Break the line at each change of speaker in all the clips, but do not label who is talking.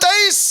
23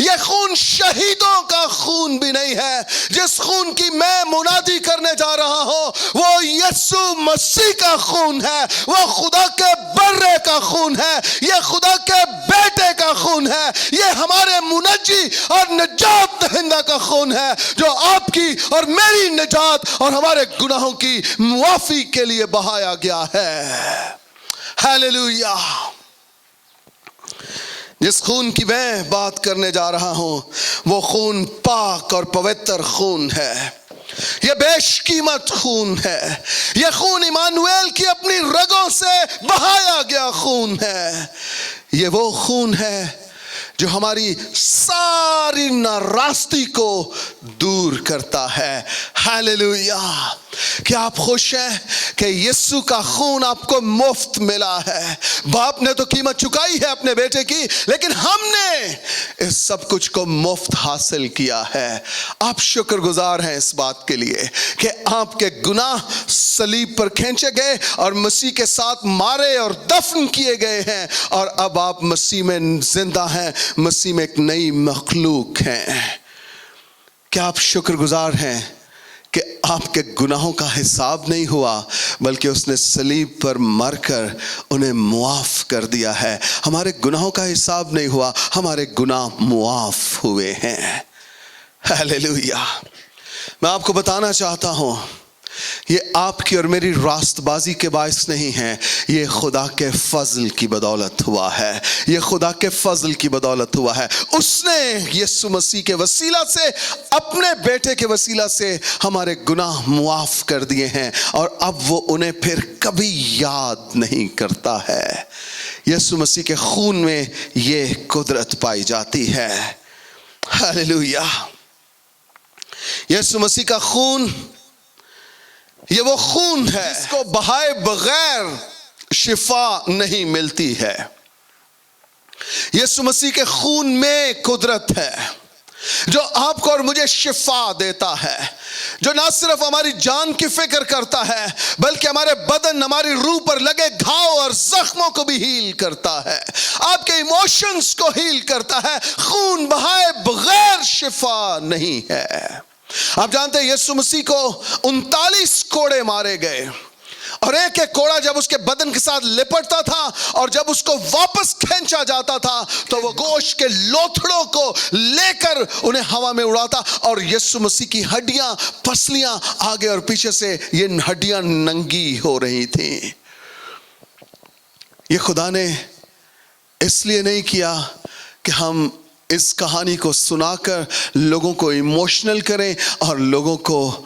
یہ خون شہیدوں کا خون بھی نہیں ہے. جس خون کی میں منادی کرنے جا رہا ہوں وہ یسوع مسیح کا خون ہے. وہ خدا کے برے کا خون ہے. یہ خدا کے بیٹے کا خون ہے. یہ ہمارے منجی اور نجات دہندہ کا خون ہے جو آپ کی اور میری نجات اور ہمارے گناہوں کی معافی کے لیے بہایا گیا ہے. ہیلیلویا. جس خون کی میں بات کرنے جا رہا ہوں وہ خون پاک اور پوتر خون ہے. یہ بیش قیمت خون ہے. یہ خون ایمانویل کی اپنی رگوں سے بہایا گیا خون ہے. یہ وہ خون ہے جو ہماری ساری ناراستی کو دور کرتا ہے. ہیلیلویا. کیا آپ خوش ہیں کہ یسوع کا خون آپ کو مفت ملا ہے؟ باپ نے تو قیمت چکائی ہے اپنے بیٹے کی، لیکن ہم نے اس سب کچھ کو مفت حاصل کیا ہے. آپ شکر گزار ہیں اس بات کے لیے کہ آپ کے گناہ صلیب پر کھینچے گئے اور مسیح کے ساتھ مارے اور دفن کیے گئے ہیں، اور اب آپ مسیح میں زندہ ہیں، مسیح میں ایک نئی مخلوق ہیں. کیا آپ شکر گزار ہیں کہ آپ کے گناہوں کا حساب نہیں ہوا بلکہ اس نے صلیب پر مر کر انہیں معاف کر دیا ہے؟ ہمارے گناہوں کا حساب نہیں ہوا، ہمارے گناہ معاف ہوئے ہیں. ہیلیلویا. میں آپ کو بتانا چاہتا ہوں یہ آپ کی اور میری راست بازی کے باعث نہیں ہے، یہ خدا کے فضل کی بدولت ہوا ہے. یہ خدا کے فضل کی بدولت ہوا ہے. اس نے یسوع مسیح کے وسیلہ سے، اپنے بیٹے کے وسیلہ سے ہمارے گناہ معاف کر دیے ہیں، اور اب وہ انہیں پھر کبھی یاد نہیں کرتا ہے. یسوع مسیح کے خون میں یہ قدرت پائی جاتی ہے. ہیلیلویا. یسوع مسیح کا خون یہ وہ خون ہے جس کو بہائے بغیر شفا نہیں ملتی ہے. یسوع مسیح کے خون میں قدرت ہے جو آپ کو اور مجھے شفا دیتا ہے، جو نہ صرف ہماری جان کی فکر کرتا ہے بلکہ ہمارے بدن، ہماری روح پر لگے گھاؤ اور زخموں کو بھی ہیل کرتا ہے، آپ کے ایموشنز کو ہیل کرتا ہے. خون بہائے بغیر شفا نہیں ہے. آپ جانتے ہیں یسوع مسیح کو 39 کوڑے مارے گئے، اور ایک ایک کوڑا جب اس کے بدن کے ساتھ لپٹتا تھا اور جب اس کو واپس کھینچا جاتا تھا تو وہ گوشت کے لوتھڑوں کو لے کر انہیں ہوا میں اڑاتا، اور یسوع مسیح کی ہڈیاں، پسلیاں آگے اور پیچھے سے یہ ہڈیاں ننگی ہو رہی تھیں. یہ خدا نے اس لیے نہیں کیا کہ ہم اس کہانی کو سنا کر لوگوں کو ایموشنل کریں اور لوگوں کو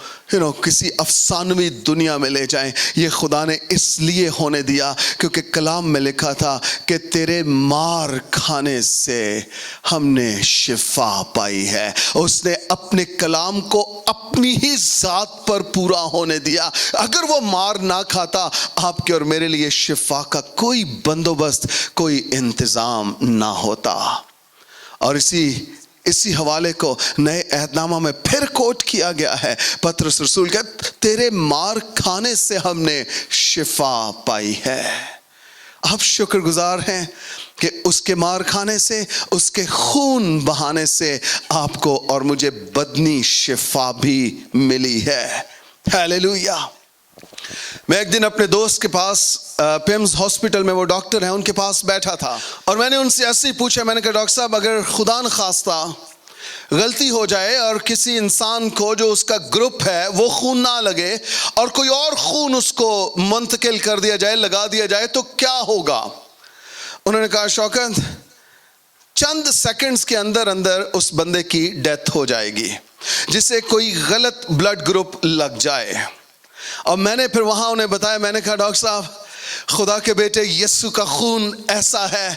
کسی افسانوی دنیا میں لے جائیں. یہ خدا نے اس لیے ہونے دیا کیونکہ کلام میں لکھا تھا کہ تیرے مار کھانے سے ہم نے شفا پائی ہے. اس نے اپنے کلام کو اپنی ہی ذات پر پورا ہونے دیا. اگر وہ مار نہ کھاتا آپ کے اور میرے لیے شفا کا کوئی بندوبست، کوئی انتظام نہ ہوتا. اور اسی حوالے کو نئے عہد نامہ میں پھر کوٹ کیا گیا ہے. پطرس رسول کہتے تیرے مار کھانے سے ہم نے شفا پائی ہے. آپ شکر گزار ہیں کہ اس کے مار کھانے سے، اس کے خون بہانے سے آپ کو اور مجھے بدنی شفا بھی ملی ہے. ہیلیلویا. میں ایک دن اپنے دوست کے پاس پیمز ہاسپٹل میں، وہ ڈاکٹر ہیں، ان کے پاس بیٹھا تھا، اور میں نے ان سے ایسے ہی پوچھا. میں نے کہا ڈاکٹر صاحب اگر خدا نخواستہ غلطی ہو جائے اور کسی انسان کو جو اس کا گروپ ہے وہ خون نہ لگے اور کوئی اور خون اس کو منتقل کر دیا جائے، لگا دیا جائے، تو کیا ہوگا؟ انہوں نے کہا شوکت چند سیکنڈز کے اندر اندر اس بندے کی ڈیتھ ہو جائے گی جسے کوئی غلط بلڈ گروپ لگ جائے. اور میں نے پھر وہاں انہیں بتایا، میں نے کہا ڈاکٹر صاحب خدا کے بیٹے یسوع کا خون ایسا ہے،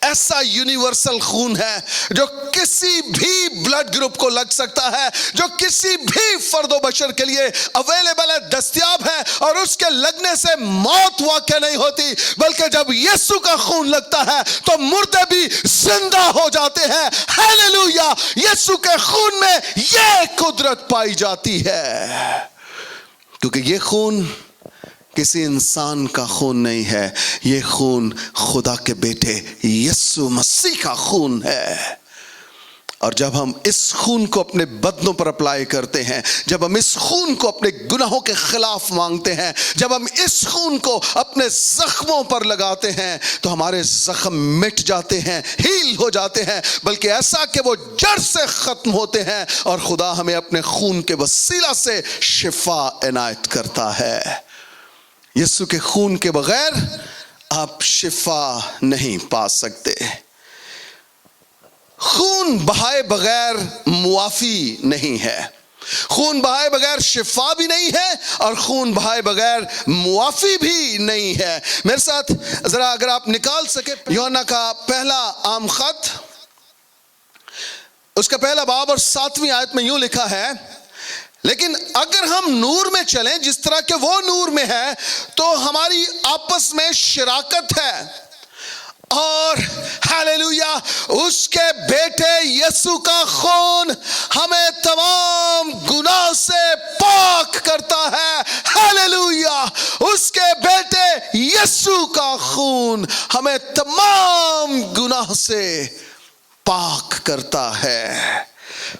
ایسا یونیورسل خون ہے جو کسی بھی بلڈ گروپ کو لگ سکتا ہے، جو کسی بھی فرد و بشر کے لیے اویلیبل ہے، دستیاب ہے، اور اس کے لگنے سے موت واقع نہیں ہوتی بلکہ جب یسوع کا خون لگتا ہے تو مردے بھی زندہ ہو جاتے ہیں. ہیلیلویا. یسوع کے خون میں یہ قدرت پائی جاتی ہے کیونکہ یہ خون کسی انسان کا خون نہیں ہے، یہ خون خدا کے بیٹے یسوع مسیح کا خون ہے. اور جب ہم اس خون کو اپنے بدنوں پر اپلائی کرتے ہیں، جب ہم اس خون کو اپنے گناہوں کے خلاف مانگتے ہیں، جب ہم اس خون کو اپنے زخموں پر لگاتے ہیں، تو ہمارے زخم مٹ جاتے ہیں، ہیل ہو جاتے ہیں، بلکہ ایسا کہ وہ جڑ سے ختم ہوتے ہیں، اور خدا ہمیں اپنے خون کے وسیلہ سے شفا عنایت کرتا ہے۔ یسوع کے خون کے بغیر آپ شفا نہیں پا سکتے۔ خون بہائے بغیر معافی نہیں ہے، خون بہائے بغیر شفا بھی نہیں ہے، اور خون بہائے بغیر معافی بھی نہیں ہے۔ میرے ساتھ ذرا اگر آپ نکال سکے یوحنا کا پہلا عام خط، اس کا پہلا باب اور 7ویں آیت میں یوں لکھا ہے، لیکن اگر ہم نور میں چلیں جس طرح کہ وہ نور میں ہے، تو ہماری آپس میں شراکت ہے، اور ہاللویا اس کے بیٹے یسوع کا خون ہمیں تمام گناہ سے پاک کرتا ہے۔ ہاللویا اس کے بیٹے یسوع کا خون ہمیں تمام گناہ سے پاک کرتا ہے۔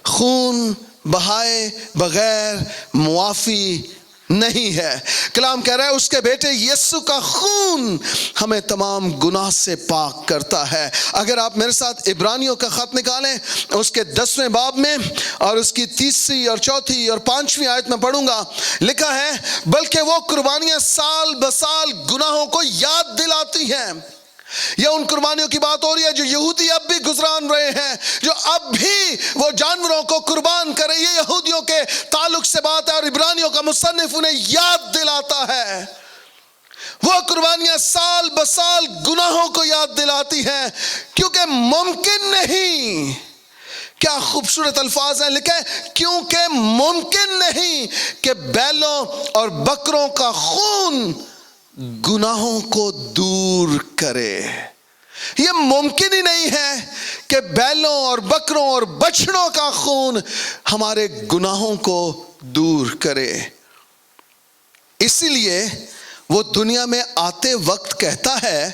خون بہائے بغیر معافی نہیں ہے۔ کلام کہہ رہا ہے اس کے بیٹے یسوع کا خون ہمیں تمام گناہ سے پاک کرتا ہے۔ اگر آپ میرے ساتھ عبرانیوں کا خط نکالیں، اس کے 10ویں باب میں اور اس کی 3 اور 4 اور 5ویں آیت میں پڑھوں گا، لکھا ہے بلکہ وہ قربانیاں سال بسال گناہوں کو یاد دلاتی ہیں۔ یہ ان قربانیوں کی بات ہو رہی ہے جو یہودی اب بھی گزران رہے ہیں، جو اب بھی وہ جانوروں کو قربان کریں۔ یہ یہودیوں کے تعلق سے بات ہے، اور عبرانیوں کا مصنف انہیں یاد دلاتا ہے۔ وہ قربانیاں سال بسال گناہوں کو یاد دلاتی ہیں، کیونکہ ممکن نہیں، کیا خوبصورت الفاظ ہیں لکھے، کیونکہ ممکن نہیں کہ بیلوں اور بکروں کا خون گناہوں کو دور کرے۔ یہ ممکن ہی نہیں ہے کہ بیلوں اور بکروں اور بچڑوں کا خون ہمارے گناہوں کو دور کرے۔ اسی لیے وہ دنیا میں آتے وقت کہتا ہے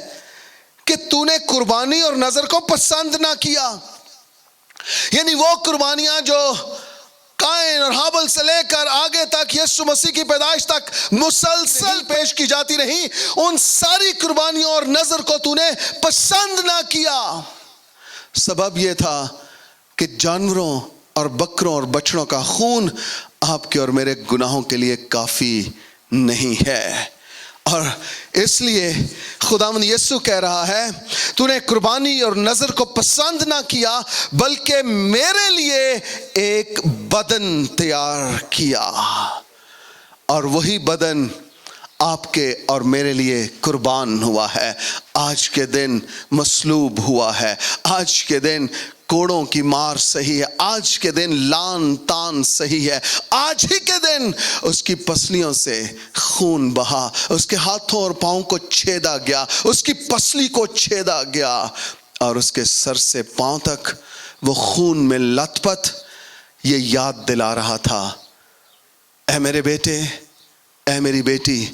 کہ تو نے قربانی اور نذر کو پسند نہ کیا، یعنی وہ قربانیاں جو قائن اور حابل سے لے کر آگے تک یسوع مسیح کی پیدائش تک مسلسل پیش کی جاتی رہی، ان ساری قربانیوں اور نذر کو تو نے پسند نہ کیا۔ سبب یہ تھا کہ جانوروں اور بکروں اور بچڑوں کا خون آپ کے اور میرے گناہوں کے لیے کافی نہیں ہے، اور اس لیے خداوند یسوع کہہ رہا ہے تو نے قربانی اور نذر کو پسند نہ کیا، بلکہ میرے لیے ایک بدن تیار کیا، اور وہی بدن آپ کے اور میرے لیے قربان ہوا ہے، آج کے دن مصلوب ہوا ہے، آج کے دن کوڑوں کی مار سہی ہے، آج کے دن لان تان سہی ہے، آج ہی کے دن اس کی پسلیوں سے خون بہا، اس کے ہاتھوں اور پاؤں کو چھیدا گیا، اس کی پسلی کو چھیدا گیا، اور اس کے سر سے پاؤں تک وہ خون میں لت پت یہ یاد دلا رہا تھا، اے میرے بیٹے، اے میری بیٹی،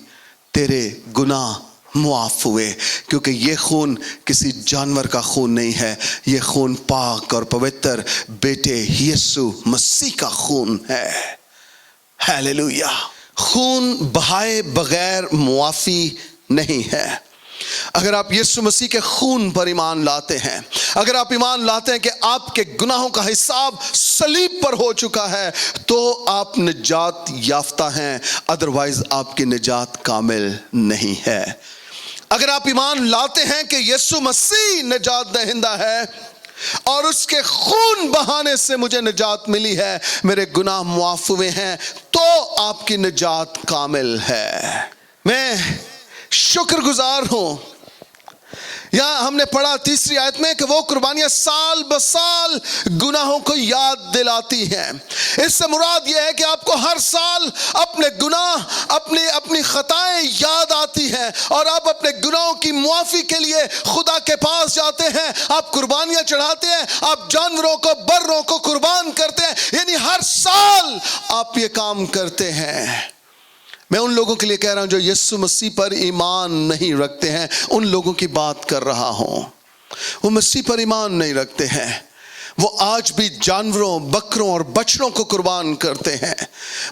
تیرے گناہ معاف ہوئے، کیونکہ یہ خون کسی جانور کا خون نہیں ہے، یہ خون پاک اور پوتر بیٹے یسوع مسیح کا خون ہے۔ ہاللویا۔ خون بہائے بغیر معافی نہیں ہے۔ اگر آپ یسوع مسیح کے خون پر ایمان لاتے ہیں، اگر آپ ایمان لاتے ہیں کہ آپ کے گناہوں کا حساب صلیب پر ہو چکا ہے، تو آپ نجات یافتہ ہیں، ادروائز آپ کی نجات کامل نہیں ہے۔ اگر آپ ایمان لاتے ہیں کہ یسوع مسیح نجات دہندہ ہے اور اس کے خون بہانے سے مجھے نجات ملی ہے، میرے گناہ معاف ہوئے ہیں، تو آپ کی نجات کامل ہے۔ میں شکر گزار ہوں۔ یہاں ہم نے پڑھا 3 آیت میں کہ وہ قربانیاں سال بسال گناہوں کو یاد دلاتی ہیں۔ اس سے مراد یہ ہے کہ آپ کو ہر سال اپنے گناہ، اپنی خطائیں یاد آتی ہیں، اور آپ اپنے گناہوں کی معافی کے لیے خدا کے پاس جاتے ہیں، آپ قربانیاں چڑھاتے ہیں، آپ جانوروں کو، بروں کو قربان کرتے ہیں، یعنی ہر سال آپ یہ کام کرتے ہیں۔ میں ان لوگوں کے لیے کہہ رہا ہوں جو یسوع مسیح پر ایمان نہیں رکھتے ہیں، ان لوگوں کی بات کر رہا ہوں۔ وہ مسیح پر ایمان نہیں رکھتے ہیں، وہ آج بھی جانوروں، بکروں اور بچڑوں کو قربان کرتے ہیں۔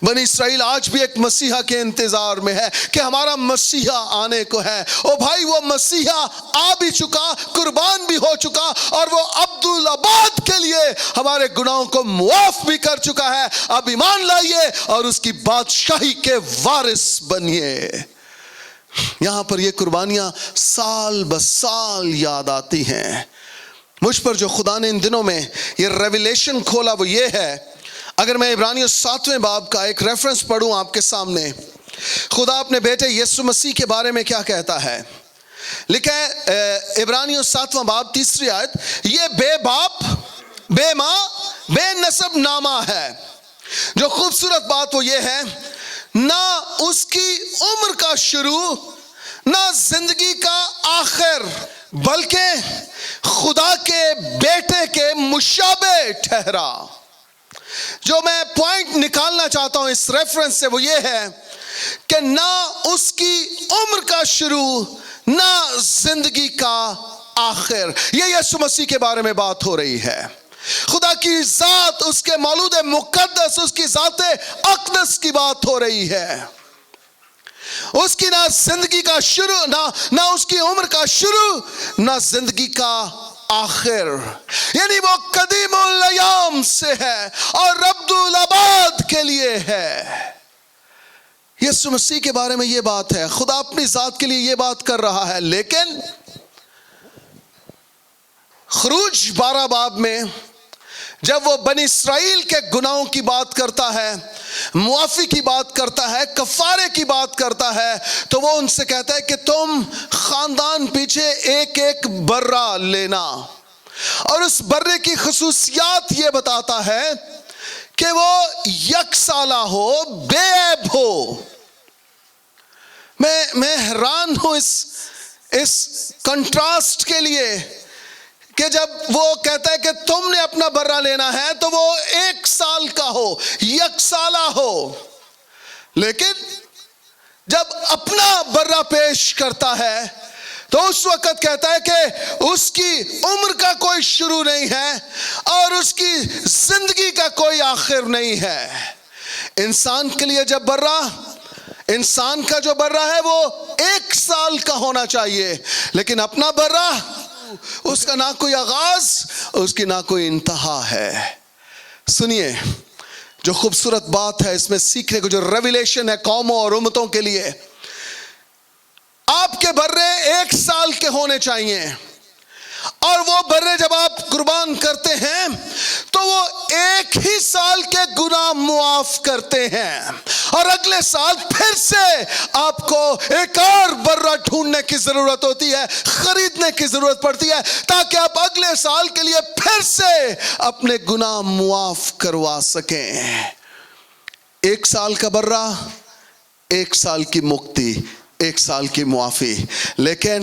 بنی اسرائیل آج بھی ایک مسیحا کے انتظار میں ہے کہ ہمارا مسیحا آنے کو ہے۔ او بھائی، وہ مسیحا آ بھی چکا، قربان بھی ہو چکا، اور وہ عبدالآباد کے لیے ہمارے گناہوں کو معاف بھی کر چکا ہے۔ اب ایمان لائیے اور اس کی بادشاہی کے وارث بنیے۔ یہاں پر یہ قربانیاں سال بسال یاد آتی ہیں۔ مجھ پر جو خدا نے ان دنوں میں یہ ریویلیشن کھولا وہ یہ ہے، اگر میں عبرانیوں 7ویں باب کا ایک ریفرنس پڑھوں آپ کے سامنے، خدا اپنے بیٹے یسوع مسیح کے بارے میں کیا کہتا ہے۔ لکھا ہے عبرانیوں 7واں باب 3 آیت، یہ بے باپ، بے ماں، بے نسب نامہ ہے۔ جو خوبصورت بات وہ یہ ہے، نہ اس کی عمر کا شروع نہ زندگی کا آخر، بلکہ خدا کے بیٹے کے مشابہ ٹھہرا۔ جو میں پوائنٹ نکالنا چاہتا ہوں اس ریفرنس سے وہ یہ ہے کہ نہ اس کی عمر کا شروع نہ زندگی کا آخر۔ یہ یسوع مسیح کے بارے میں بات ہو رہی ہے۔ خدا کی ذات، اس کے مولود مقدس، اس کی ذات اقدس کی بات ہو رہی ہے۔ اس کی نہ زندگی کا شروع، نہ اس کی عمر کا شروع، نہ زندگی کا آخر، یعنی وہ قدیم الایام سے ہے اور عبدالآباد کے لیے ہے۔ یسوع مسیح کے بارے میں یہ بات ہے، خدا اپنی ذات کے لیے یہ بات کر رہا ہے۔ لیکن خروج 12 باب میں جب وہ بنی اسرائیل کے گناہوں کی بات کرتا ہے، معافی کی بات کرتا ہے، کفارے کی بات کرتا ہے، تو وہ ان سے کہتا ہے کہ تم خاندان پیچھے ایک ایک برہ لینا، اور اس برے کی خصوصیات یہ بتاتا ہے کہ وہ یک سالہ ہو، بے عیب ہو۔ میں حیران ہوں اس کنٹراسٹ کے لیے کہ جب وہ کہتا ہے کہ تم نے اپنا برہ لینا ہے تو وہ 1 سال کا ہو، یک سالہ ہو، لیکن جب اپنا برہ پیش کرتا ہے تو اس وقت کہتا ہے کہ اس کی عمر کا کوئی شروع نہیں ہے اور اس کی زندگی کا کوئی آخر نہیں ہے۔ انسان کے لیے جب برہ، انسان کا جو برہ ہے وہ 1 سال کا ہونا چاہیے، لیکن اپنا برہ، اس کا نہ کوئی آغاز، اس کی نہ کوئی انتہا ہے۔ سنیے، جو خوبصورت بات ہے اس میں سیکھنے کو، جو ریویلیشن ہے قوموں اور امتوں کے لیے، آپ کے برے 1 سال کے ہونے چاہیے، اور وہ برے جب آپ قربان کرتے ہیں تو وہ 1 ہی سال کے گناہ معاف کرتے ہیں، اور اگلے سال پھر سے آپ کو ایک اور برہ ڈھونڈنے کی ضرورت ہوتی ہے، خریدنے کی ضرورت پڑتی ہے، تاکہ آپ اگلے سال کے لیے پھر سے اپنے گناہ معاف کروا سکیں۔ 1 سال کا برہ، 1 سال کی مکتی، 1 سال کی معافی۔ لیکن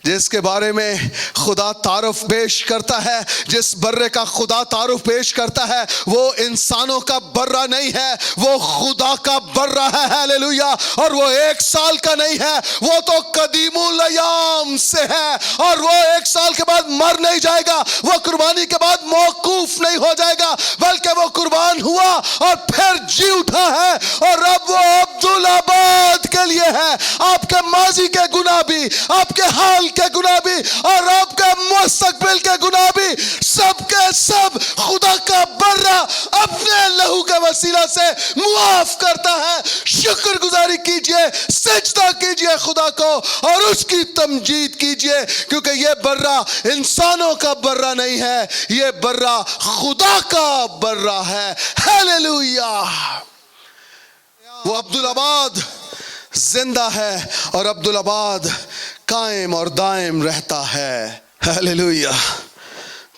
جس کے بارے میں خدا تعارف پیش کرتا ہے، جس برے کا خدا تعارف پیش کرتا ہے، وہ انسانوں کا برہ نہیں ہے، وہ خدا کا برہ ہے۔ ہیلیلویا۔ اور وہ 1 سال کا نہیں ہے، وہ تو قدیم الایام سے ہے، اور وہ 1 سال کے بعد مر نہیں جائے گا، وہ قربانی کے بعد موقوف نہیں ہو جائے گا، بلکہ وہ قربان ہوا اور پھر جی اٹھا ہے، اور اب وہ عبدالآباد کے لیے ہے۔ آپ کے ماضی کے گناہ بھی، آپ کے حال کے گناہ بھی، اور آپ کے مستقبل کے گناہ بھی، سب کے سب خدا کا برہ اپنے لہو کے وسیلہ سے معاف کرتا ہے۔ شکر گزاری کیجئے، سجدہ کیجئے خدا کو، اور اس کی تمجید کیجئے، کیونکہ یہ برہ انسانوں کا برہ نہیں ہے، یہ برہ خدا کا برہ ہے۔ ہیلیلویا۔ وہ عبدالآباد زندہ ہے، اور عبدالآباد قائم اور دائم رہتا ہے۔ ہیلیلویا۔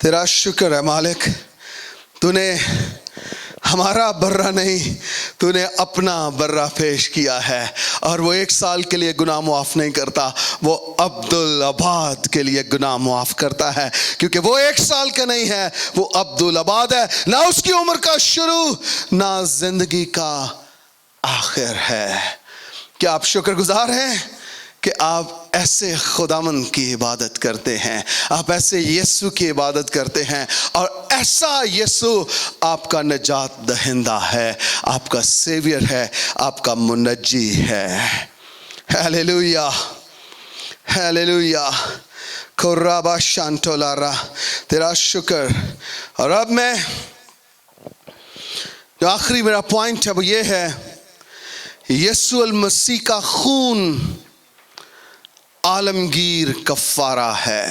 تیرا شکر ہے مالک، تو نے ہمارا برہ نہیں، تو نے اپنا برہ پیش کیا ہے، اور وہ 1 سال کے لیے گناہ معاف نہیں کرتا، وہ عبدالآباد کے لیے گناہ معاف کرتا ہے، کیونکہ وہ 1 سال کا نہیں ہے، وہ عبدالآباد ہے، نہ اس کی عمر کا شروع نہ زندگی کا آخر ہے۔ کیا آپ شکر گزار ہیں کہ آپ ایسے خداوند کی عبادت کرتے ہیں، آپ ایسے یسوع کی عبادت کرتے ہیں، اور ایسا یسوع آپ کا نجات دہندہ ہے، آپ کا سیویئر ہے، آپ کا منجی ہے۔ ہیلیلویا، ہیلیلویا، کورابا شانٹولارا، تیرا شکر۔ اور اب میں جو آخری میرا پوائنٹ ہے وہ یہ ہے، یسوع المسیح کا خون عالمگیر کفارہ ہے،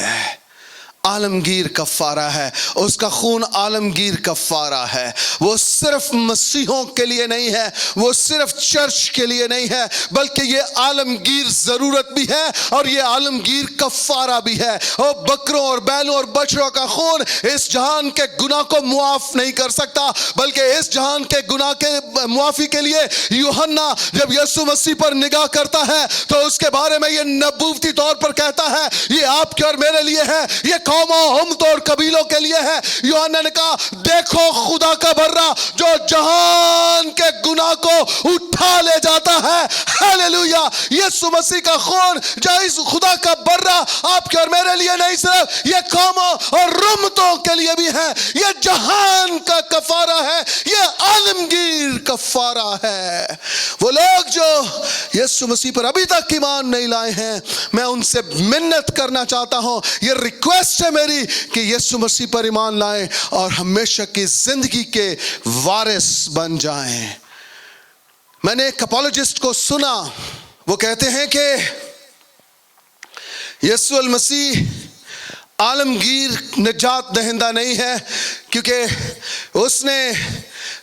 عالمگیر کفارہ ہے، اس کا خون عالمگیر کفارہ ہے۔ وہ صرف مسیحوں کے لیے نہیں ہے، وہ صرف چرچ کے لیے نہیں ہے، بلکہ یہ عالمگیر ضرورت بھی ہے اور یہ عالمگیر کفارہ بھی ہے۔ اور بکروں اور بیلوں اور بچڑوں کا خون اس جہان کے گناہ کو معاف نہیں کر سکتا، بلکہ اس جہان کے گناہ کے معافی کے لیے یوحنا جب یسوع مسیح پر نگاہ کرتا ہے تو اس کے بارے میں یہ نبوتی طور پر کہتا ہے، یہ آپ کے اور میرے لیے ہے، یہ قوموں، امتوں اور قبیلوں کے لیے ہے۔ یوحنا نے کہا، دیکھو خدا کا برہ جو جہان کے گناہ کو اٹھا لے جاتا ہے۔ ہیلیلویا، یسوع مسیح کا خون جو اس خدا کا برہ آپ کے اور میرے لیے نہیں، صرف یہ قوموں اور امتوں کے لیے بھی ہے، یہ جہان کا کفارہ ہے، یہ عالمگیر کفارہ ہے۔ وہ لوگ جو یسوع مسیح پر ابھی تک ایمان نہیں لائے ہیں، میں ان سے منت کرنا چاہتا ہوں، یہ ریکویسٹ ہے میری کہ یسوع مسیح پر ایمان لائیں اور ہمیشہ کی زندگی کے وارث بن جائیں۔ میں نے ایک اپولوجسٹ کو سنا، وہ کہتے ہیں کہ یسوع المسیح عالمگیر نجات دہندہ نہیں ہے، کیونکہ اس نے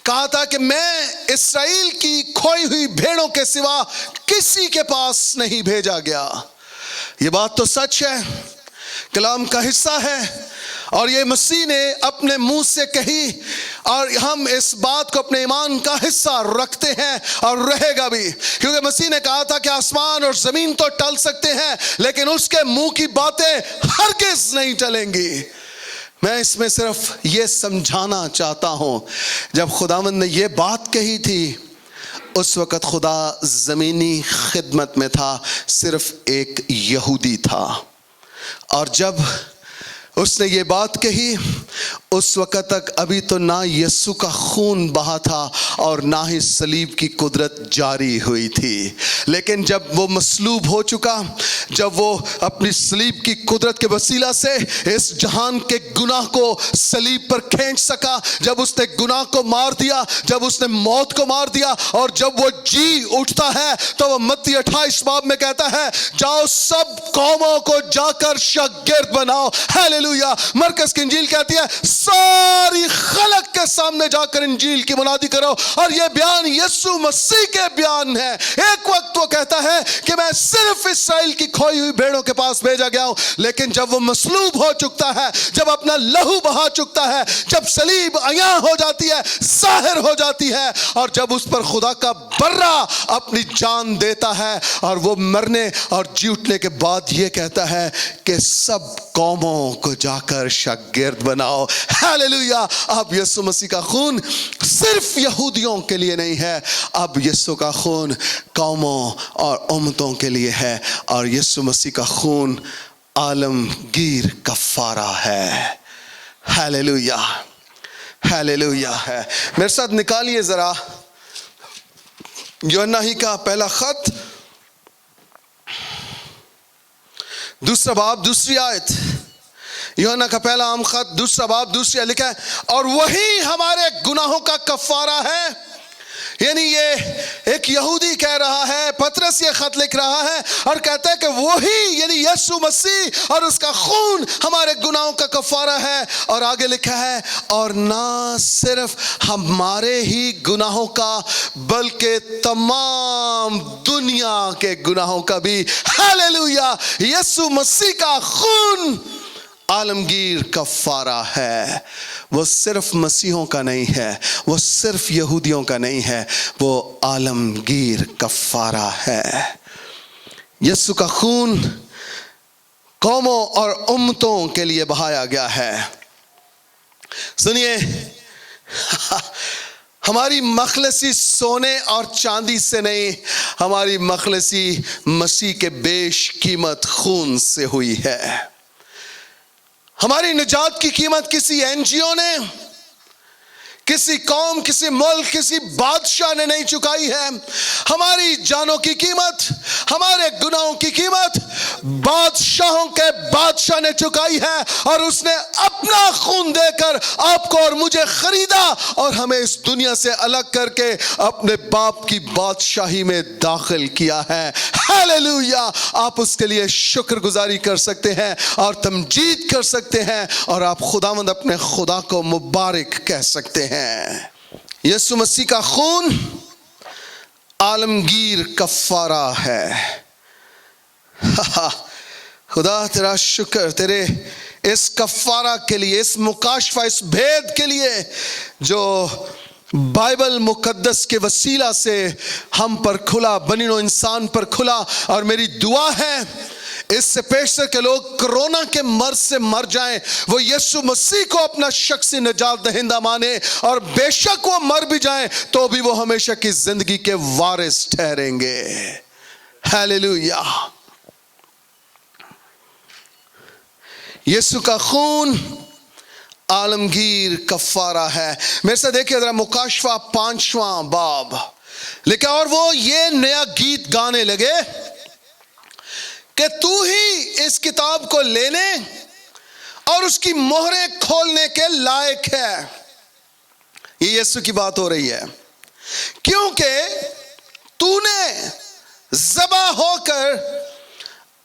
کہا تھا کہ میں اسرائیل کی کھوئی ہوئی بھیڑوں کے سوا کسی کے پاس نہیں بھیجا گیا۔ یہ بات تو سچ ہے، کلام کا حصہ ہے، اور یہ مسیح نے اپنے منہ سے کہی، اور ہم اس بات کو اپنے ایمان کا حصہ رکھتے ہیں اور رہے گا بھی، کیونکہ مسیح نے کہا تھا کہ آسمان اور زمین تو ٹل سکتے ہیں لیکن اس کے منہ کی باتیں ہرگز نہیں ٹلیں گی۔ میں اس میں صرف یہ سمجھانا چاہتا ہوں، جب خداوند نے یہ بات کہی تھی اس وقت خدا زمینی خدمت میں تھا، صرف ایک یہودی تھا، اور جب اس نے یہ بات کہی اس وقت تک ابھی تو نہ یسوع کا خون بہا تھا اور نہ ہی صلیب کی قدرت جاری ہوئی تھی، لیکن جب وہ مصلوب ہو چکا، جب وہ اپنی صلیب کی قدرت کے وسیلہ سے اس جہان کے گناہ کو صلیب پر کھینچ سکا، جب اس نے گناہ کو مار دیا، جب اس نے موت کو مار دیا، اور جب وہ جی اٹھتا ہے تو وہ متی 28 باب میں کہتا ہے، جاؤ سب قوموں کو جا کر شاگرد بناؤ۔ ہیلیلویا، مرکز کی انجیل کہتی ہے ساری خلق کے سامنے جا کر انجیل کی منادی کرو، اور یہ بیان یسوع مسیح کے بیان ہے۔ ایک وقت وہ کہتا ہے کہ میں صرف اسرائیل کی کھوئی ہوئی بھیڑوں کے پاس بھیجا گیا ہوں، لیکن جب وہ مصلوب ہو چکتا ہے، جب اپنا لہو بہا چکتا ہے، جب صلیب عیاں ہو جاتی ہے، ظاہر ہو جاتی ہے، اور جب اس پر خدا کا برہ اپنی جان دیتا ہے، اور وہ مرنے اور جی اٹھنے کے بعد یہ کہتا ہے کہ سب قوموں کو جا کر شاگرد بناؤ۔ ہیلیلویا، اب یسوع مسیح کا خون صرف یہودیوں کے لیے نہیں ہے، اب یسوع کا خون قوموں اور امتوں کے لیے ہے، اور یسوع مسیح کا خون عالمگیر کفارہ ہے۔ ہیلیلویا، ہیلیلویا ہے۔ میرے ساتھ نکالیے ذرا یوحنا ہی کا پہلا خط، دوسرا باب دوسری آیت، یوحنا کا پہلا عام خط دوسرا باب دوسری آیت، لکھا ہے اور وہی ہمارے گناہوں کا کفارہ ہے۔ یعنی یہ ایک یہودی کہہ رہا ہے، پطرس یہ خط لکھ رہا ہے اور کہتا ہے کہ وہی یعنی یسوع مسیح اور اس کا خون ہمارے گناہوں کا کفارہ ہے، اور آگے لکھا ہے اور نہ صرف ہمارے ہی گناہوں کا بلکہ تمام دنیا کے گناہوں کا بھی۔ ہیلیلویا، یسوع مسیح کا خون عالمگیر کفارہ ہے۔ وہ صرف مسیحوں کا نہیں ہے، وہ صرف یہودیوں کا نہیں ہے، وہ عالمگیر کفارہ ہے۔ یسوع کا خون قوموں اور امتوں کے لیے بہایا گیا ہے۔ سنیے، ہماری مخلصی سونے اور چاندی سے نہیں، ہماری مخلصی مسیح کے بیش قیمت خون سے ہوئی ہے۔ ہماری نجات کی قیمت کسی این جی او نے، کسی قوم، کسی ملک، کسی بادشاہ نے نہیں چکائی ہے۔ ہماری جانوں کی قیمت، ہمارے گناہوں کی قیمت بادشاہوں کے بادشاہ نے چکائی ہے، اور اس نے اپنا خون دے کر آپ کو اور مجھے خریدا اور ہمیں اس دنیا سے الگ کر کے اپنے باپ کی بادشاہی میں داخل کیا ہے۔ ہیلیلویا! آپ اس کے لیے شکر گزاری کر سکتے ہیں اور تمجید کر سکتے ہیں، اور آپ خداوند اپنے خدا کو مبارک کہہ سکتے ہیں۔ یسوع مسیح کا خون عالمگیر کفارہ ہے۔ خدا تیرا شکر تیرے اس کفارہ کے لیے، اس مکاشفہ، اس بھید کے لیے جو بائبل مقدس کے وسیلہ سے ہم پر کھلا، بنی نوع انسان پر کھلا۔ اور میری دعا ہے اس سے پیشتر کے لوگ کرونا کے مرض سے مر جائیں، وہ یسوع مسیح کو اپنا شخصی نجات دہندہ مانے، اور بے شک وہ مر بھی جائیں تو بھی وہ ہمیشہ کی زندگی کے وارث ٹھہریں گے۔ ہیلیلویا! یسوع کا خون عالمگیر کفارہ ہے۔ میرے سے دیکھیں ذرا مکاشفہ 5واں باب لکھا، اور وہ یہ نیا گیت گانے لگے کہ تو ہی اس کتاب کو لینے اور اس کی مہریں کھولنے کے لائق ہے۔ یہ یسوع کی بات ہو رہی ہے، کیونکہ تو نے ذبح ہو کر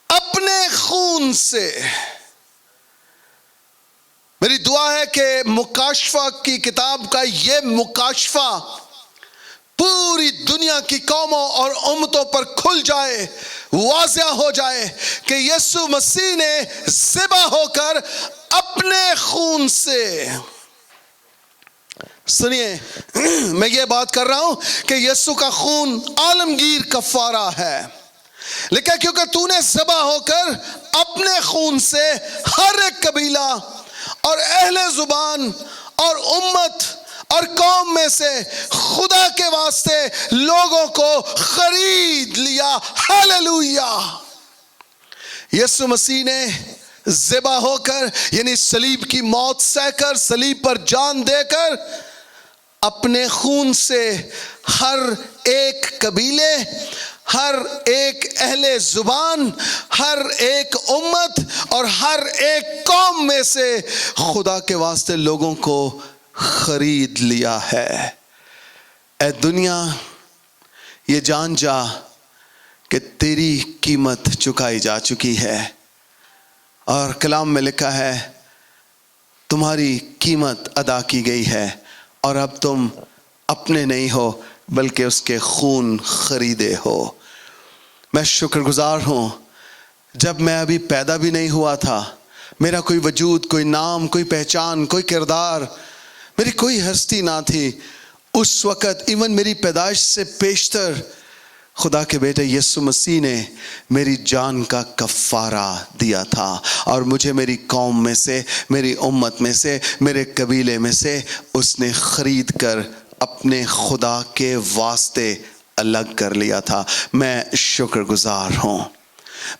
اپنے خون سے۔ میری دعا ہے کہ مکاشفہ کی کتاب کا یہ مکاشفہ پوری دنیا کی قوموں اور امتوں پر کھل جائے، واضح ہو جائے کہ یسوع مسیح نے ذبح ہو کر اپنے خون سے۔ سنیے، میں یہ بات کر رہا ہوں کہ یسوع کا خون عالمگیر کفارہ ہے، لیکن کیونکہ تو نے ذبح ہو کر اپنے خون سے ہر ایک قبیلہ اور اہل زبان اور امت اور قوم میں سے خدا کے واسطے لوگوں کو خرید لیا۔ ہیلیلویا! یسوع مسیح نے ذبح ہو کر، یعنی صلیب کی موت سہ کر، صلیب پر جان دے کر، اپنے خون سے ہر ایک قبیلے، ہر ایک اہل زبان، ہر ایک امت اور ہر ایک قوم میں سے خدا کے واسطے لوگوں کو خرید لیا ہے۔ اے دنیا، یہ جان جا کہ تیری قیمت چکائی جا چکی ہے، اور کلام میں لکھا ہے تمہاری قیمت ادا کی گئی ہے، اور اب تم اپنے نہیں ہو بلکہ اس کے خون خریدے ہو۔ میں شکر گزار ہوں، جب میں ابھی پیدا بھی نہیں ہوا تھا، میرا کوئی وجود، کوئی نام، کوئی پہچان، کوئی کردار، میری کوئی ہستی نہ تھی، اس وقت ایون میری پیدائش سے پیشتر خدا کے بیٹے یسوع مسیح نے میری جان کا کفارہ دیا تھا، اور مجھے میری قوم میں سے، میری امت میں سے، میرے قبیلے میں سے اس نے خرید کر اپنے خدا کے واسطے الگ کر لیا تھا۔ میں شکر گزار ہوں۔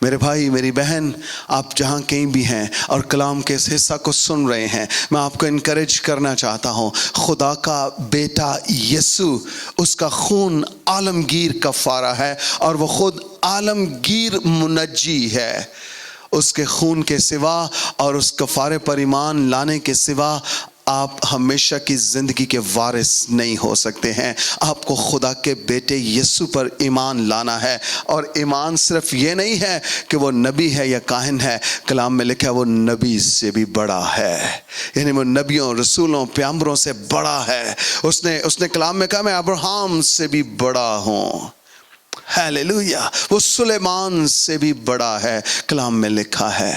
میرے بھائی، میری بہن، آپ جہاں کہیں بھی ہیں اور کلام کے اس حصہ کو سن رہے ہیں، میں آپ کو انکریج کرنا چاہتا ہوں، خدا کا بیٹا یسوع، اس کا خون عالمگیر کفارہ ہے، اور وہ خود عالمگیر منجی ہے۔ اس کے خون کے سوا اور اس کفارے پر ایمان لانے کے سوا آپ ہمیشہ کی زندگی کے وارث نہیں ہو سکتے ہیں۔ آپ کو خدا کے بیٹے یسوع پر ایمان لانا ہے، اور ایمان صرف یہ نہیں ہے کہ وہ نبی ہے یا کاہن ہے، کلام میں لکھا ہے وہ نبی سے بھی بڑا ہے، یعنی وہ نبیوں، رسولوں، پیغمبروں سے بڑا ہے۔ اس نے کلام میں کہا میں ابراہیم سے بھی بڑا ہوں۔ ہیلیلویا! وہ سلیمان سے بھی بڑا ہے، کلام میں لکھا ہے۔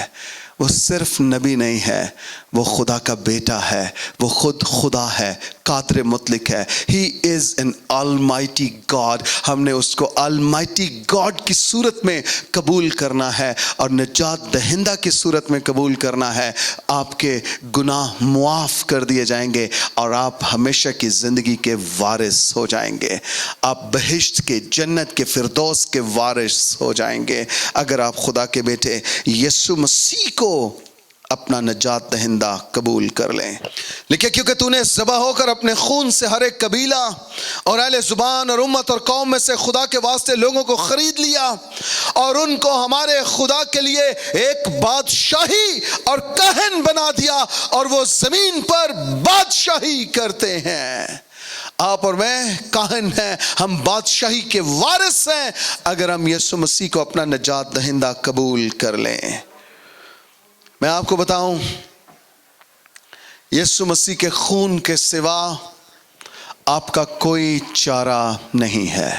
وہ صرف نبی نہیں ہے، وہ خدا کا بیٹا ہے، وہ خود خدا ہے، قادر مطلق ہے. He is an almighty God. ہم نے اس کو almighty God کی صورت میں قبول کرنا ہے اور نجات دہندہ کی صورت میں قبول کرنا ہے. آپ کے گناہ معاف کر دیے جائیں گے اور آپ ہمیشہ کی زندگی کے وارث ہو جائیں گے. آپ بہشت کے، جنت کے، فردوس کے وارث ہو جائیں گے اگر آپ خدا کے بیٹے یسوع مسیح کو اپنا نجات دہندہ قبول کر لیں. لیکن کیونکہ تو نے ذبح ہو کر اپنے خون سے ہر ایک قبیلہ اور اہل زبان اور امت اور قوم میں سے خدا کے واسطے لوگوں کو خرید لیا اور ان کو ہمارے خدا کے لیے ایک بادشاہی اور کاہن بنا دیا اور وہ زمین پر بادشاہی کرتے ہیں. آپ اور میں کاہن ہیں، ہم بادشاہی کے وارث ہیں اگر ہم یسوع مسیح کو اپنا نجات دہندہ قبول کر لیں. میں آپ کو بتاؤں، یسوع مسیح کے خون کے سوا آپ کا کوئی چارہ نہیں ہے.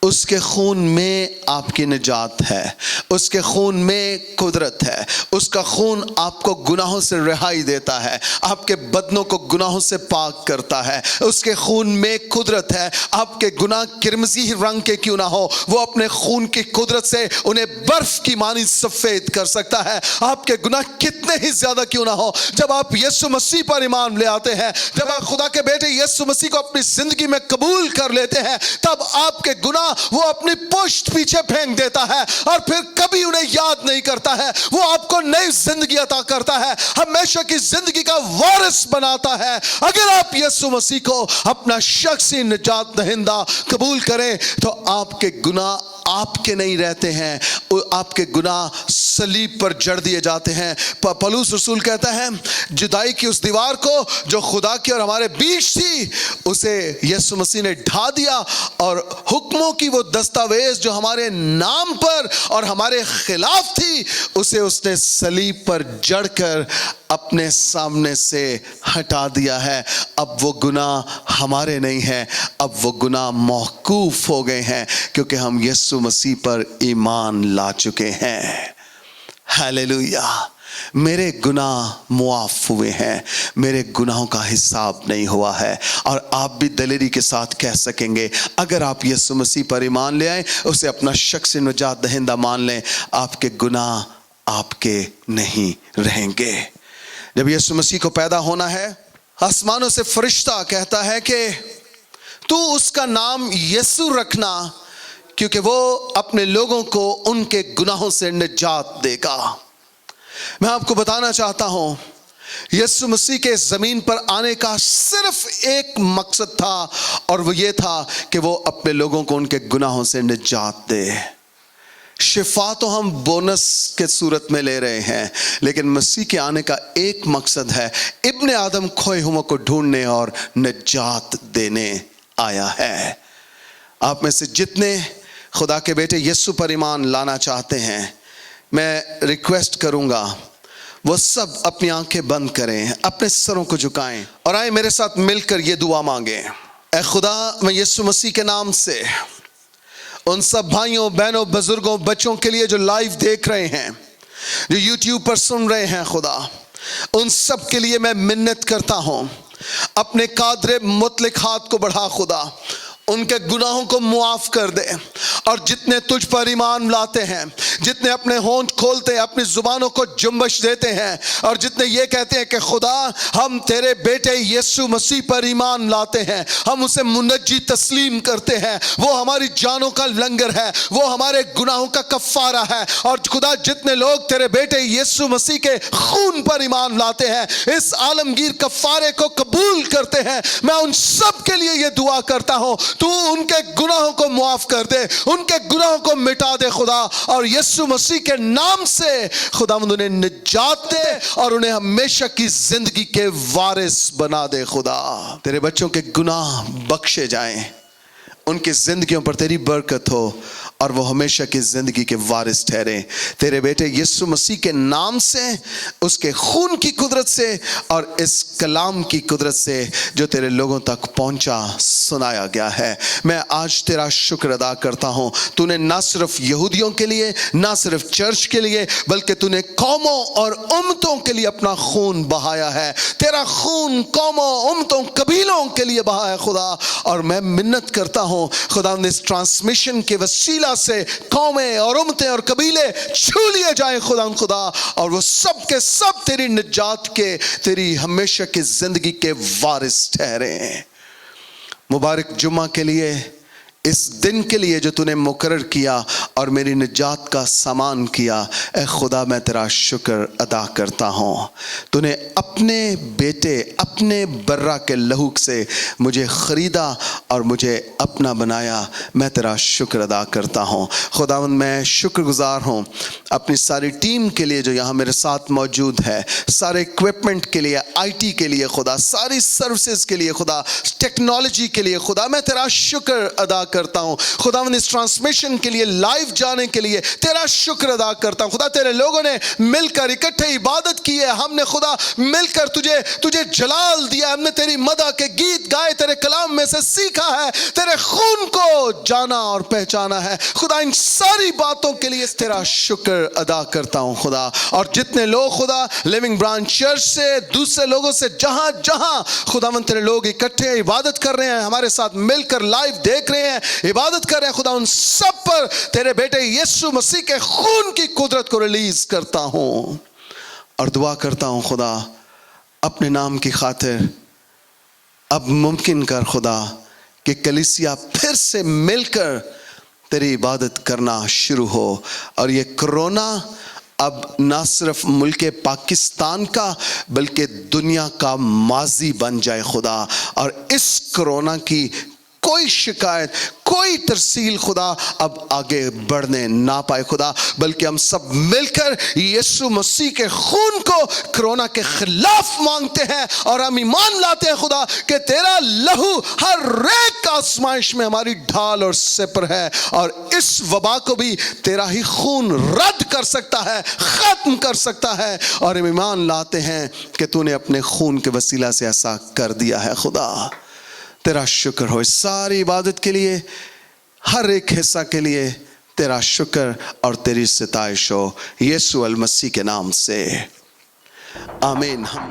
اس کے خون میں آپ کی نجات ہے، اس کے خون میں قدرت ہے. اس کا خون آپ کو گناہوں سے رہائی دیتا ہے، آپ کے بدنوں کو گناہوں سے پاک کرتا ہے. اس کے خون میں قدرت ہے. آپ کے گناہ کرمزی رنگ کے کیوں نہ ہو، وہ اپنے خون کی قدرت سے انہیں برف کی مانند سفید کر سکتا ہے. آپ کے گناہ کتنے ہی زیادہ کیوں نہ ہو، جب آپ یسوع مسیح پر ایمان لے آتے ہیں، جب آپ خدا کے بیٹے یسوع مسیح کو اپنی زندگی میں قبول کر لیتے ہیں، تب آپ کے گناہ وہ اپنی پشت پیچھے پھینک دیتا ہے اور پھر کبھی انہیں یاد نہیں کرتا ہے. وہ آپ کو نئی زندگی عطا کرتا ہے، ہمیشہ کی زندگی کا وارث بناتا ہے. اگر آپ یسوع مسیح کو اپنا شخصی نجات دہندہ قبول کریں تو آپ کے گناہ آپ کے نہیں رہتے ہیں، آپ کے گناہ صلیب پر جڑ دیے جاتے ہیں. پولس رسول کہتا ہے جدائی کی اس دیوار کو جو خدا کی اور ہمارے بیچ تھی، اسے یسوع مسیح نے ڈھا دیا اور حکموں کی وہ دستاویز جو ہمارے نام پر اور ہمارے خلاف تھی، اسے اس نے صلیب پر جڑ کر اپنے سامنے سے ہٹا دیا ہے. اب وہ گناہ ہمارے نہیں ہیں، اب وہ گناہ موقوف ہو گئے ہیں کیونکہ ہم یسوع مسیح پر ایمان لا چکے ہیں. ہیلیلویا. میرے گناہ معاف ہوئے ہیں، میرے گناہوں کا حساب نہیں ہوا ہے. اور آپ بھی دلیری کے ساتھ کہہ سکیں گے اگر آپ یسوع مسیح پر ایمان لے آئیں، اسے اپنا شخصی نجات دہندہ مان لیں، آپ کے گناہ آپ کے نہیں رہیں گے. جب یسوع مسیح کو پیدا ہونا ہے، آسمانوں سے فرشتہ کہتا ہے کہ تو اس کا نام یسوع رکھنا کیونکہ وہ اپنے لوگوں کو ان کے گناہوں سے نجات دے گا. میں آپ کو بتانا چاہتا ہوں یسوع مسیح کے زمین پر آنے کا صرف ایک مقصد تھا اور وہ یہ تھا کہ وہ اپنے لوگوں کو ان کے گناہوں سے نجات دے. شفا تو ہم بونس کے صورت میں لے رہے ہیں، لیکن مسیح کے آنے کا ایک مقصد ہے، ابن آدم کھوئے ہوں کو ڈھونڈنے اور نجات دینے آیا ہے. آپ میں سے جتنے خدا کے بیٹے یسوع پر ایمان لانا چاہتے ہیں، میں ریکویسٹ کروں گا وہ سب اپنی آنکھیں بند کریں، اپنے سروں کو جھکائیں اور آئیں میرے ساتھ مل کر یہ دعا مانگیں. اے خدا، میں یسوع مسیح کے نام سے ان سب بھائیوں، بہنوں، بزرگوں، بچوں کے لیے جو لائیو دیکھ رہے ہیں، جو یوٹیوب پر سن رہے ہیں، خدا ان سب کے لیے میں منت کرتا ہوں، اپنے قادر مطلق ہاتھ کو بڑھا خدا، ان کے گناہوں کو معاف کر دے. اور جتنے تجھ پر ایمان لاتے ہیں، جتنے اپنے ہونٹ کھولتے ہیں، اپنی زبانوں کو جنبش دیتے ہیں اور جتنے یہ کہتے ہیں کہ خدا ہم تیرے بیٹے یسوع مسیح پر ایمان لاتے ہیں، ہم اسے منجی تسلیم کرتے ہیں، وہ ہماری جانوں کا لنگر ہے، وہ ہمارے گناہوں کا کفارہ ہے. اور خدا جتنے لوگ تیرے بیٹے یسوع مسیح کے خون پر ایمان لاتے ہیں، اس عالمگیر کفارے کو قبول کرتے ہیں، میں ان سب کے لیے یہ دعا کرتا ہوں تو ان کے گناہوں کو معاف کر دے، ان کے گناہوں کو مٹا دے خدا، اور یسوع مسیح کے نام سے خدا انہیں نجات دے اور انہیں ہمیشہ کی زندگی کے وارث بنا دے. خدا تیرے بچوں کے گناہ بخشے جائیں، ان کی زندگیوں پر تیری برکت ہو اور وہ ہمیشہ کی زندگی کے وارث ٹھہرے تیرے بیٹے یسوع مسیح کے نام سے, اس کے خون کی قدرت سے اور اس کلام کی قدرت سے جو تیرے لوگوں تک پہنچا سنایا گیا ہے. میں آج تیرا شکر ادا کرتا ہوں. تو نے نہ صرف یہودیوں کے لیے, نہ صرف چرچ کے لیے, بلکہ تو نے قوموں اور امتوں کے لیے اپنا خون بہایا ہے. تیرا خون قوموں, امتوں, قبیلوں کے لیے بہایا خدا. اور میں منت کرتا ہوں خدا اس ٹرانسمیشن کے وسیلہ سے قومیں اور امتیں اور قبیلے چھو لیے جائیں خدا, اور وہ سب کے سب تیری نجات کے, تیری ہمیشہ کی زندگی کے وارث ٹھہریں. مبارک جمعہ کے لیے, اس دن کے لیے جو تو نے مقرر کیا اور میری نجات کا سامان کیا. اے خدا میں تیرا شکر ادا کرتا ہوں. تو نے اپنے بیٹے, اپنے برہ کے لہو سے مجھے خریدا اور مجھے اپنا بنایا. میں تیرا شکر ادا کرتا ہوں. خداوند میں شکر گزار ہوں اپنی ساری ٹیم کے لیے جو یہاں میرے ساتھ موجود ہے, سارے اکوپمنٹ کے لیے, آئی ٹی کے لیے خدا, ساری سروسز کے لیے خدا, ٹیکنالوجی کے لیے خدا. میں تیرا شکر ادا کرتا ہوں خداوند. اس ٹرانسمیشن کے لیے, لائیو جانے کے لیے تیرا شکر ادا کرتا ہوں خدا. تیرے لوگوں نے مل کر اکٹھے عبادت کی ہے, ہم نے خدا مل کر تجھے جلال دیا, ہم نے تیری مدح کے گیت گائے, تیرے کلام میں سے سیکھا ہے, تیرے خون کو جانا اور پہچانا ہے خدا. ان ساری باتوں کے لیے تیرا شکر ادا کرتا ہوں خدا. اور جتنے لوگ خدا لیونگ برانچ چرچ سے, دوسرے لوگوں سے, جہاں جہاں خداوند تیرے لوگ اکٹھے عبادت کر رہے ہیں, ہمارے ساتھ مل کر لائیو دیکھ رہے ہیں, عبادت کر رہے ہیں خدا, ان سب پر تیرے بیٹے یسوع مسیح کے خون کی قدرت کو ریلیز کرتا ہوں. اور دعا کرتا ہوں خدا اپنے نام کی خاطر اب ممکن کر خدا کہ کلیسیا پھر سے مل کر تیری عبادت کرنا شروع ہو. اور یہ کرونا اب نہ صرف ملک پاکستان کا بلکہ دنیا کا ماضی بن جائے خدا. اور اس کرونا کی کوئی شکایت, کوئی ترسیل خدا اب آگے بڑھنے نہ پائے خدا, بلکہ ہم سب مل کر یسوع مسیح کے خون کو کرونا کے خلاف مانگتے ہیں. اور ہم ایمان لاتے ہیں خدا کہ تیرا لہو ہر ایک آزمائش میں ہماری ڈھال اور سپر ہے, اور اس وبا کو بھی تیرا ہی خون رد کر سکتا ہے, ختم کر سکتا ہے. اور ہم ایمان لاتے ہیں کہ تو نے اپنے خون کے وسیلہ سے ایسا کر دیا ہے خدا. تیرا شکر ہو اس ساری عبادت کے لیے, ہر ایک حصہ کے لیے تیرا شکر اور تیری ستائش ہو یسوع المسیح کے نام سے, آمین. ہم